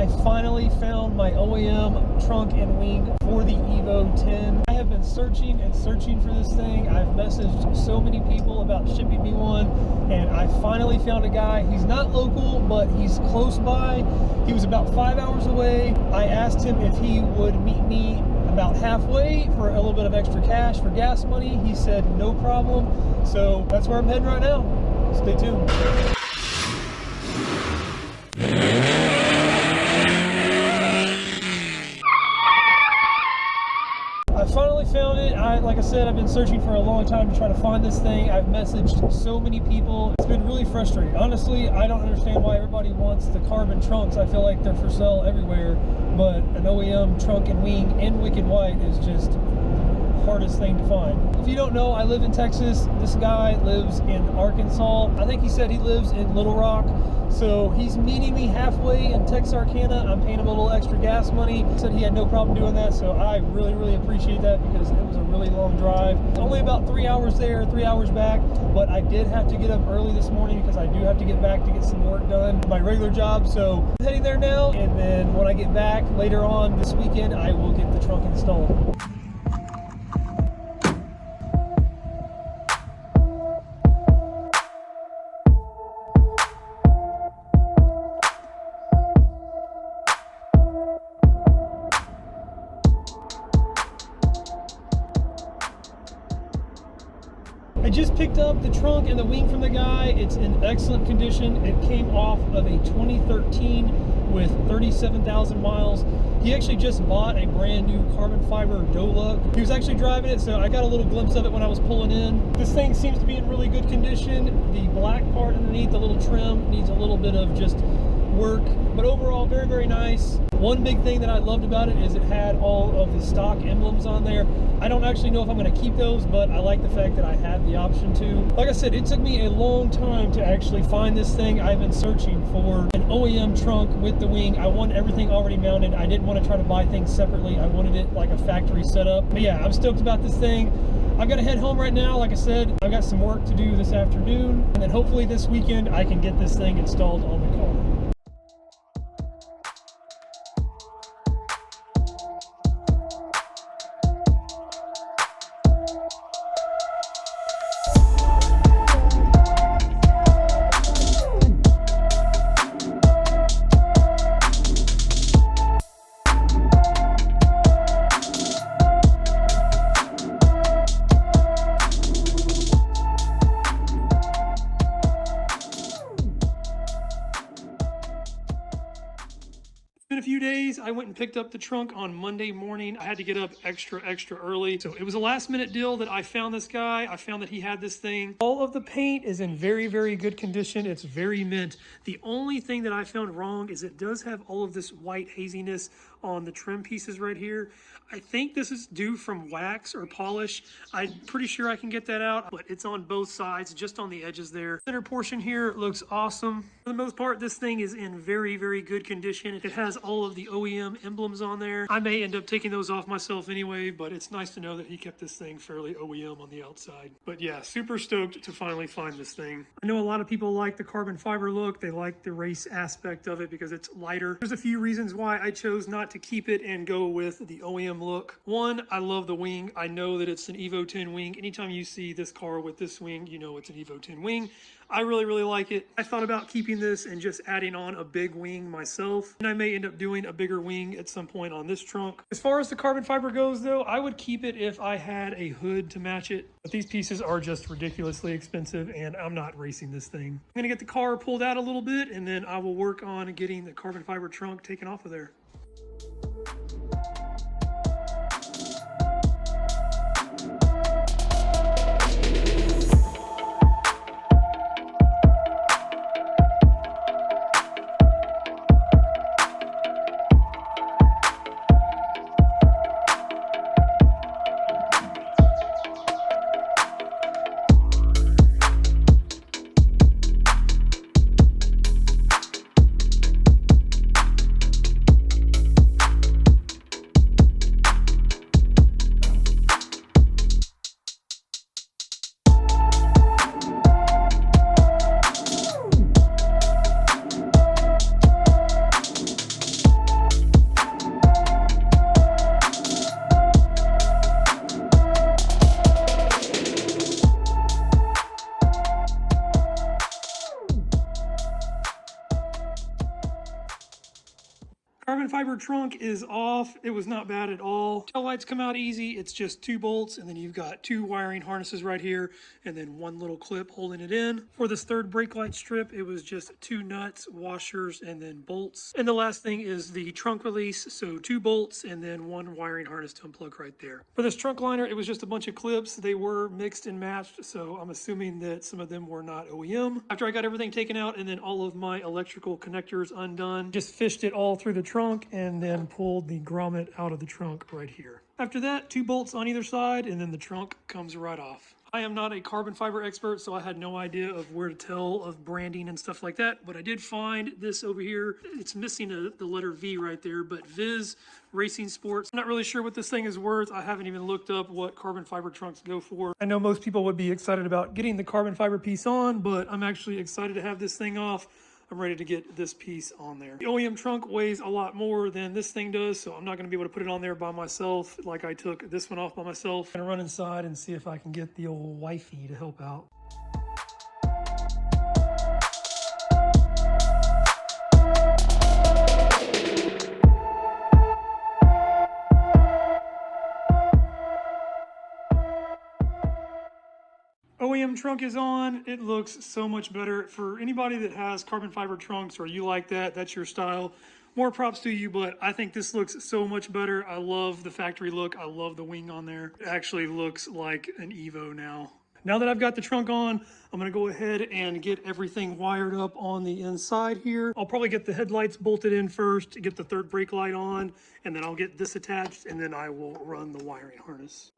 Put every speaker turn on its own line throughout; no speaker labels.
I finally found my OEM trunk and wing for the EVO 10. I have been searching and searching for this thing. I've messaged so many people about shipping me one, and I finally found a guy. He's not local, but he's close by. He was about 5 hours away. I asked him if he would meet me about halfway for a little bit of extra cash for gas money. He said no problem. So that's where I'm heading right now. Stay tuned. I finally found it. Like I said, I've been searching for a long time to try to find this thing. I've messaged so many people. It's been really frustrating. Honestly, I don't understand why everybody wants the carbon trunks. I feel like they're for sale everywhere, but an OEM trunk and wing in Wicked White is just the hardest thing to find. If you don't know, I live in Texas. This guy lives in Arkansas. I think he said he lives in Little Rock. So he's meeting me halfway in Texarkana. I'm paying him a little extra gas money. He said he had no problem doing that. So I really, really appreciate that because it was a really long drive. Only about 3 hours there, 3 hours back. But I did have to get up early this morning because I do have to get back to get some work done, my regular job. So I'm heading there now. And then when I get back later on this weekend, I will get the trunk installed. I just picked up the trunk and the wing from the guy. It's in excellent condition. It came off of a 2013 with 37,000 miles. He actually just bought a brand new carbon fiber Doluk. He was actually driving it, so I got a little glimpse of it when I was pulling in. This thing seems to be in really good condition. The black part underneath, the little trim, needs a little bit of just work, but overall very, very nice. One big thing that I loved about it is it had all of the stock emblems on there. I don't actually know if I'm going to keep those, but I like the fact that I had the option to. Like I said, it took me a long time to actually find this thing. I've been searching for an OEM trunk with the wing. I want everything already mounted. I didn't want to try to buy things separately. I wanted it like a factory setup. But yeah, I'm stoked about this thing. I've got to head home right now. Like I said, I've got some work to do this afternoon, and then hopefully this weekend I can get this thing installed on the car. Been a few days. I went and picked up the trunk on Monday morning. I had to get up extra early. So it was a last minute deal that I found this guy. I found that he had this thing. All of the paint is in very, very good condition. It's very mint. The only thing that I found wrong is it does have all of this white haziness on the trim pieces right here. I think this is due from wax or polish. I'm pretty sure I can get that out, but it's on both sides, just on the edges there. Center portion here looks awesome. For the most part, this thing is in very, very good condition. It has all of the OEM emblems on there. I may end up taking those off myself anyway, but it's nice to know that he kept this thing fairly OEM on the outside. But yeah, super stoked to finally find this thing. I know a lot of people like the carbon fiber look. They like the race aspect of it because it's lighter. There's a few reasons why I chose not to keep it and go with the OEM look. One, I love the wing. I know that it's an EVO 10 wing. Anytime you see this car with this wing, you know it's an EVO 10 wing. I really, really like it. I thought about keeping this and just adding on a big wing myself, and I may end up doing a bigger wing at some point on this trunk. As far as the carbon fiber goes though, I would keep it if I had a hood to match it, but these pieces are just ridiculously expensive and I'm not racing this thing. I'm gonna get the car pulled out a little bit and then I will work on getting the carbon fiber trunk taken off of there. carbon fiber trunk is off. It was not bad at all. Tail lights come out easy. It's just 2 bolts, and then you've got 2 wiring harnesses right here, and then 1 little clip holding it in. For this third brake light strip, it was just 2 nuts, washers, and then bolts. And the last thing is the trunk release, so 2 bolts and then 1 wiring harness to unplug right there. For this trunk liner, it was just a bunch of clips. They were mixed and matched, so I'm assuming that some of them were not OEM. After I got everything taken out and then all of my electrical connectors undone, just fished it all through the trunk and then pulled the grommet out of the trunk right here. After that, 2 bolts on either side, and then the trunk comes right off. I am not a carbon fiber expert, so I had no idea of where to tell of branding and stuff like that, but I did find this over here. It's missing the letter V right there, but Viz Racing Sports. I'm not really sure what this thing is worth. I haven't even looked up what carbon fiber trunks go for. I know most people would be excited about getting the carbon fiber piece on, but I'm actually excited to have this thing off. I'm ready to get this piece on there. The OEM trunk weighs a lot more than this thing does, so I'm not going to be able to put it on there by myself like I took this one off by myself. I'm going to run inside and see if I can get the old wifey to help out. OEM trunk is on. It looks so much better. For anybody that has carbon fiber trunks or you like that, that's your style, more props to you, but I think this looks so much better. I love the factory look. I love the wing on there. It actually looks like an EVO now. Now that I've got the trunk on, I'm gonna go ahead and get everything wired up on the inside here. I'll probably get the headlights bolted in first, get the third brake light on, and then I'll get this attached, and then I will run the wiring harness.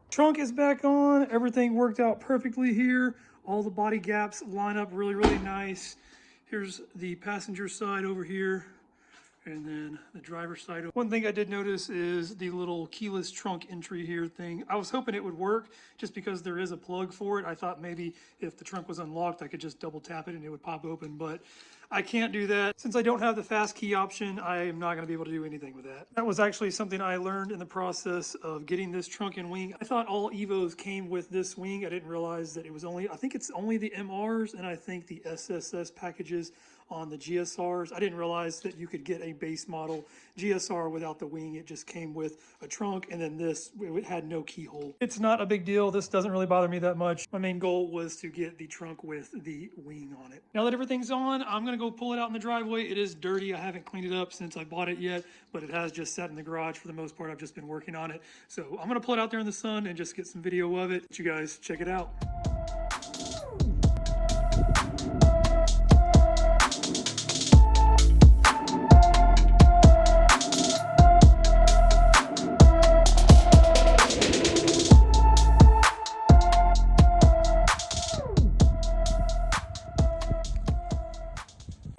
Trunk is back on. Everything worked out perfectly here. All the body gaps line up really, really nice. Here's the passenger side over here, and then the driver's side. One thing I did notice is the little keyless trunk entry here thing. I was hoping it would work just because there is a plug for it. I thought maybe if the trunk was unlocked, I could just double tap it and it would pop open, but I can't do that. Since I don't have the fast key option, I am not gonna be able to do anything with that. That was actually something I learned in the process of getting this trunk and wing. I thought all EVOs came with this wing. I didn't realize that it was only, I think it's only the MRs and I think the SSS packages on the GSRs. I didn't realize that you could get a base model GSR without the wing. It just came with a trunk, and then this, it had no keyhole. It's not a big deal. This doesn't really bother me that much. My main goal was to get the trunk with the wing on it. Now that everything's on, I'm gonna go pull it out in the driveway. It is dirty. I haven't cleaned it up since I bought it yet, but it has just sat in the garage for the most part. I've just been working on it. So I'm gonna pull it out there in the sun and just get some video of it. Let you guys check it out.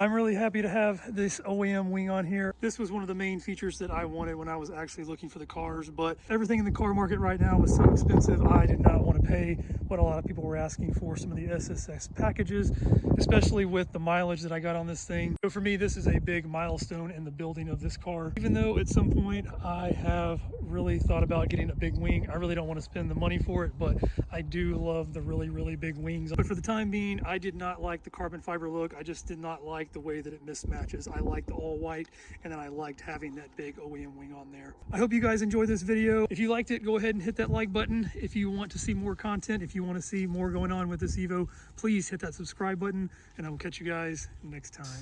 I'm really happy to have this OEM wing on here. This was one of the main features that I wanted when I was actually looking for the cars, but everything in the car market right now was so expensive, I did not want to pay what a lot of people were asking for some of the SSX packages, especially with the mileage that I got on this thing. So for me, this is a big milestone in the building of this car. Even though at some point I have really thought about getting a big wing, I really don't want to spend the money for it, but I do love the really big wings. But for the time being, I did not like the carbon fiber look. I just did not like the way that it mismatches. I liked the all white, and then I liked having that big OEM wing on there. I hope you guys enjoyed this video. If you liked it, go ahead and hit that like button. If you want to see more content, if you want to see more going on with this EVO, please hit that subscribe button, and I will catch you guys next time.